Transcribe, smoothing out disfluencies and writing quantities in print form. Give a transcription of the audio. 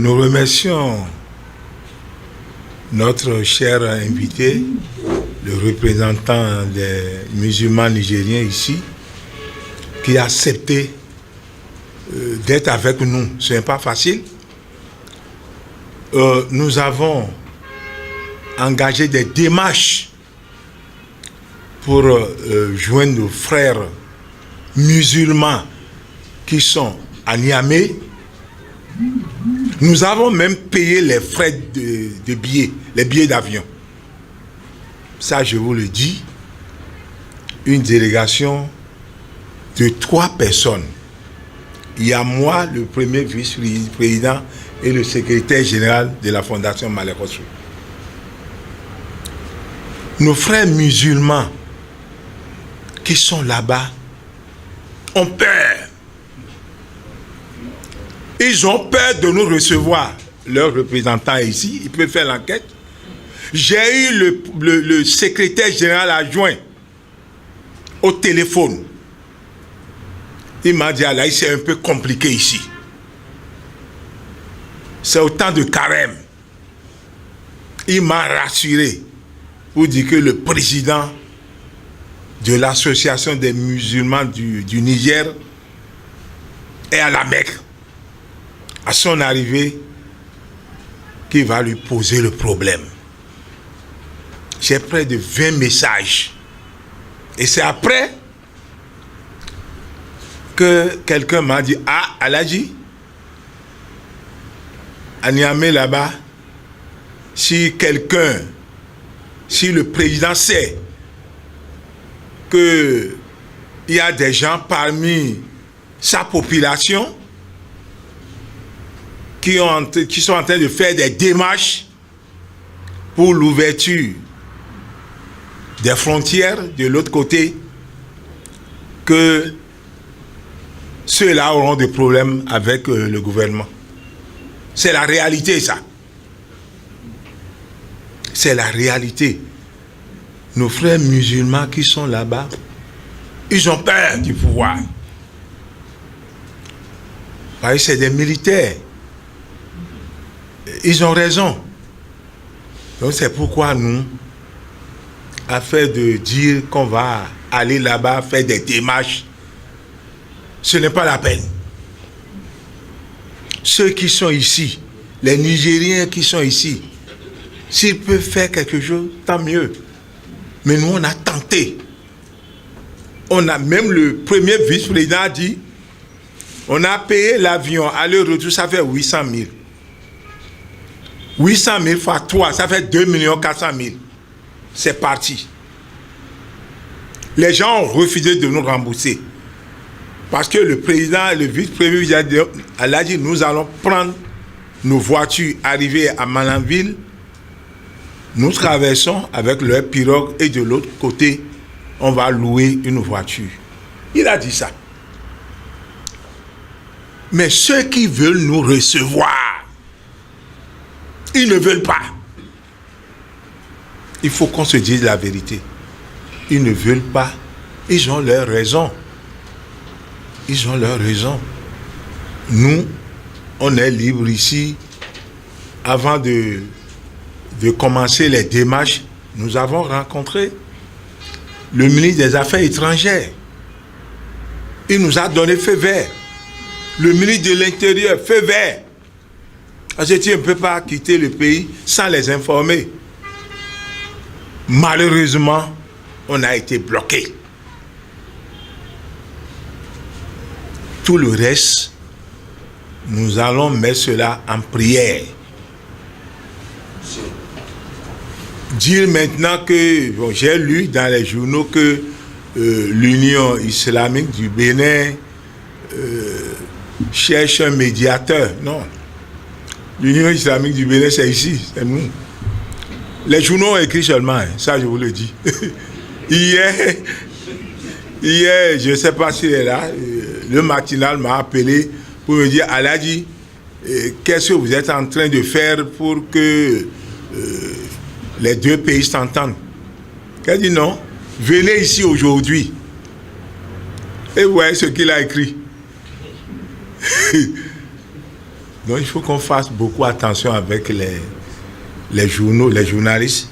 Nous remercions notre cher invité, le représentant des musulmans nigériens ici, qui a accepté d'être avec nous. Ce n'est pas facile. Nous avons engagé des démarches pour joindre nos frères musulmans qui sont à Niamey. Nous avons même payé les frais de billets, les billets d'avion. Ça, je vous le dis, une délégation de 3 personnes. Il y a moi, le premier vice-président et le secrétaire général de la Fondation Malek Ossoul. Nos frères musulmans qui sont là-bas ont peur. Ils ont peur de nous recevoir. Leur représentant est ici, il peut faire l'enquête. J'ai eu le secrétaire général adjoint au téléphone. Il m'a dit, là, c'est un peu compliqué ici. C'est autant de carême. Il m'a rassuré pour dire que le président de l'association des musulmans du Niger est à la Mecque. À son arrivée, qui va lui poser le problème. J'ai près de 20 messages. Et c'est après que quelqu'un m'a dit, ah, Aladji, à Niamey là-bas, si le président sait qu'il y a des gens parmi sa population qui sont en train de faire des démarches pour l'ouverture des frontières de l'autre côté, que ceux-là auront des problèmes avec le gouvernement. C'est la réalité, ça. C'est la réalité. Nos frères musulmans qui sont là-bas, ils ont peur du pouvoir. Parce que c'est des militaires. Ils ont raison. Donc c'est pourquoi nous, afin de dire qu'on va aller là-bas faire des démarches, ce n'est pas la peine. Ceux qui sont ici, les Nigériens qui sont ici, s'ils peuvent faire quelque chose, tant mieux. Mais nous, on a tenté. On a même le premier vice-président a dit, on a payé l'avion, aller-retour, ça fait 800 000. 800 000 fois 3, ça fait 2 400 000. C'est parti. Les gens ont refusé de nous rembourser. Parce que le président et le vice-premier a dit, nous allons prendre nos voitures arrivées à Malanville. Nous traversons avec leur pirogue et de l'autre côté, on va louer une voiture. Il a dit ça. Mais ceux qui veulent nous recevoir, ils ne veulent pas. Il faut qu'on se dise la vérité. Ils ne veulent pas. Ils ont leur raison. Ils ont leur raison. Nous, on est libre ici. Avant de commencer les démarches, nous avons rencontré le ministre des Affaires étrangères. Il nous a donné feu vert. Le ministre de l'Intérieur, feu vert. Parce que tu ne peux pas quitter le pays sans les informer. Malheureusement, on a été bloqué. Tout le reste, nous allons mettre cela en prière. Dire maintenant que, bon, j'ai lu dans les journaux que l'Union islamique du Bénin cherche un médiateur. Non. L'Union islamique du Bénin, c'est ici, c'est nous. Les journaux ont écrit seulement, hein, ça je vous le dis. Hier, je ne sais pas s'il est là, le matinal m'a appelé pour me dire, Aladji, qu'est-ce que vous êtes en train de faire pour que les deux pays s'entendent? Il dit non, venez ici aujourd'hui. Et vous voyez ce qu'il a écrit. Donc il faut qu'on fasse beaucoup attention avec les journaux, les journalistes.